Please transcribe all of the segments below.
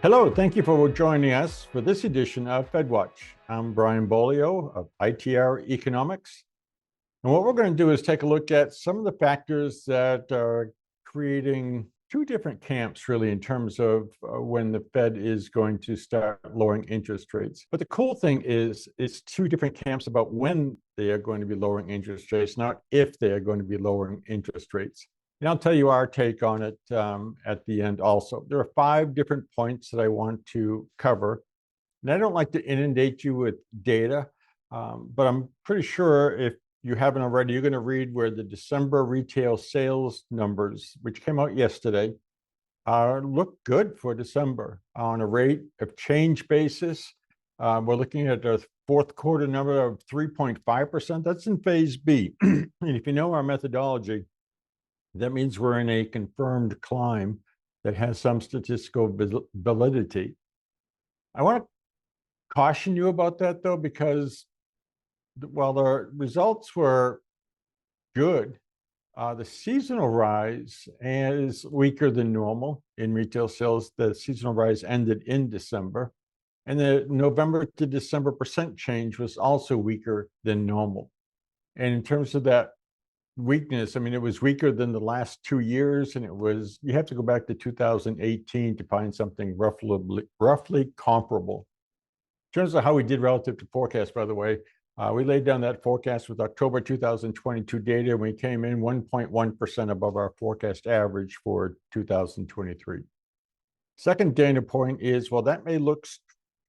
Hello, thank you for joining us for this edition of FedWatch. I'm Brian Beaulieu of ITR Economics. And what we're going to do is take a look at some of the factors that are creating two different camps, really, in terms of when the Fed is going to start lowering interest rates. But the cool thing is, it's two different camps about when they are going to be lowering interest rates, not if they are going to be lowering interest rates. And I'll tell you our take on it at the end also. There are 5 different points that I want to cover. And I don't like to inundate you with data, but I'm pretty sure if you haven't already, you're going to read where the December retail sales numbers, which came out yesterday, look good for December. On a rate of change basis, we're looking at a fourth quarter number of 3.5%. That's in phase B. And if you know our methodology, that means we're in a confirmed climb that has some statistical validity. I want to caution you about that, though, because while the results were good, the seasonal rise is weaker than normal in retail sales. The seasonal rise ended in December, and the November to December percent change was also weaker than normal. And in terms of that weakness, I mean, it was weaker than the last 2 years, and you have to go back to 2018 to find something roughly comparable. In terms of how we did relative to forecast, by the way, we laid down that forecast with October 2022 data, and we came in 1.1% above our forecast average for 2023. Second data point is, well, that may look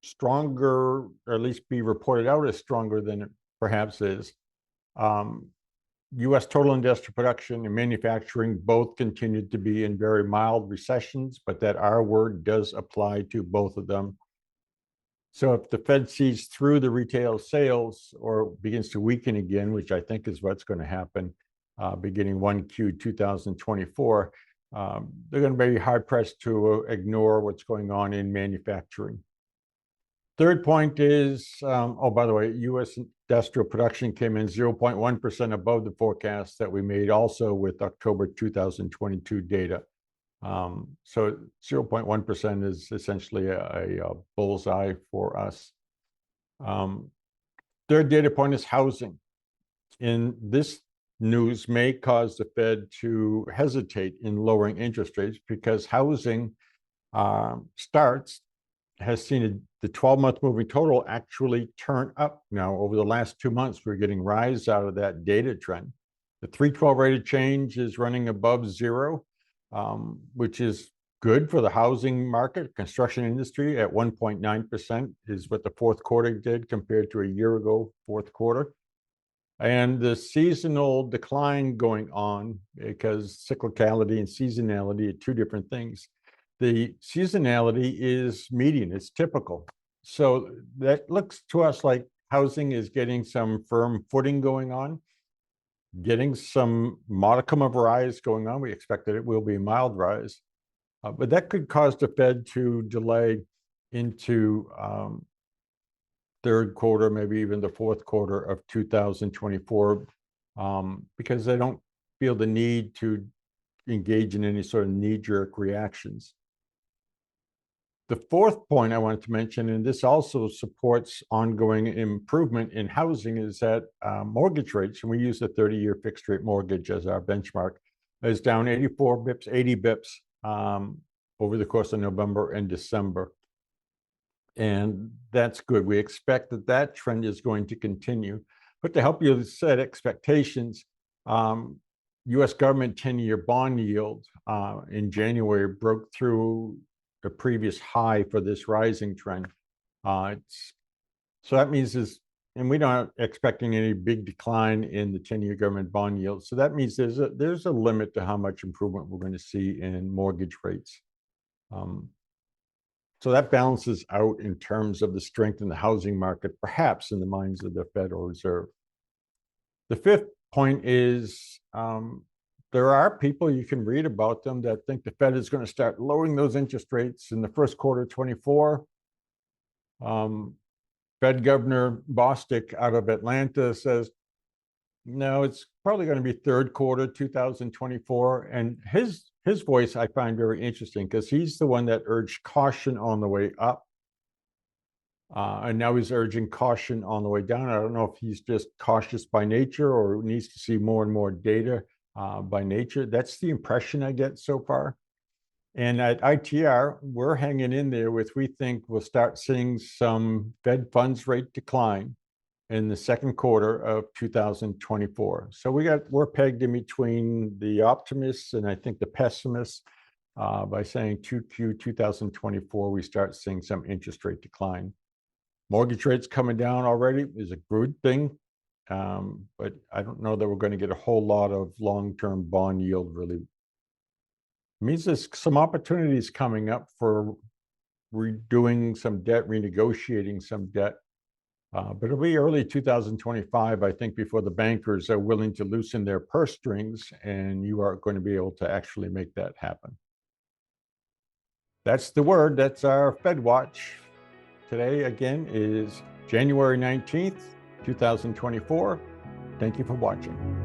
stronger, or at least be reported out as stronger than it perhaps is. U.S. total industrial production and manufacturing both continued to be in very mild recessions, but that R word does apply to both of them. So if the Fed sees through the retail sales or begins to weaken again, which I think is what's going to happen beginning 1Q 2024, they're going to be hard-pressed to ignore what's going on in manufacturing. Third point is, oh, by the way, U.S. industrial production came in 0.1% above the forecast that we made also with October 2022 data. So 0.1% is essentially a bullseye for us. Third data point is housing. And this news may cause the Fed to hesitate in lowering interest rates because housing starts has seen the 12-month moving total actually turn up now. Over the last 2 months, we're getting rise out of that data trend. The 312 rate of change is running above 0, which is good for the housing market. Construction industry at 1.9% is what the fourth quarter did compared to a year ago, fourth quarter. And the seasonal decline going on, because cyclicality and seasonality are two different things. The seasonality is median, it's typical. So that looks to us like housing is getting some firm footing going on, getting some modicum of rise going on. We expect that it will be a mild rise, but that could cause the Fed to delay into third quarter, maybe even the fourth quarter of 2024, because they don't feel the need to engage in any sort of knee-jerk reactions. The fourth point I wanted to mention, and this also supports ongoing improvement in housing, is that mortgage rates, and we use the 30-year fixed rate mortgage as our benchmark, is down 84 bips, 80 bips over the course of November and December. And that's good. We expect that that trend is going to continue. But to help you set expectations, U.S. government 10-year bond yield in January broke through the previous high for this rising trend. So that means and we're not expecting any big decline in the 10-year government bond yield. So that means there's a limit to how much improvement we're going to see in mortgage rates. So that balances out in terms of the strength in the housing market, perhaps in the minds of the Federal Reserve. The fifth point is there are people, you can read about them, that think the Fed is going to start lowering those interest rates in the first quarter of 24. Fed Governor Bostic out of Atlanta says, no, it's probably going to be third quarter 2024. And his his voice I find very interesting because he's the one that urged caution on the way up. And now he's urging caution on the way down. I don't know if he's just cautious by nature or needs to see more and more data by nature. That's the impression I get so far. And at ITR, we're hanging in there with, we think we'll start seeing some Fed funds rate decline in the second quarter of 2024. So we're pegged in between the optimists and I think the pessimists by saying 2Q 2024, we start seeing some interest rate decline. Mortgage rates coming down already is a good thing, but I don't know that we're going to get a whole lot of long-term bond yield really. It means there's some opportunities coming up for redoing some debt, renegotiating some debt, but it'll be early 2025, I think, before the bankers are willing to loosen their purse strings, and you are going to be able to actually make that happen. That's the word. That's our Fed Watch. Today, again, is January 19th, 2024. Thank you for watching.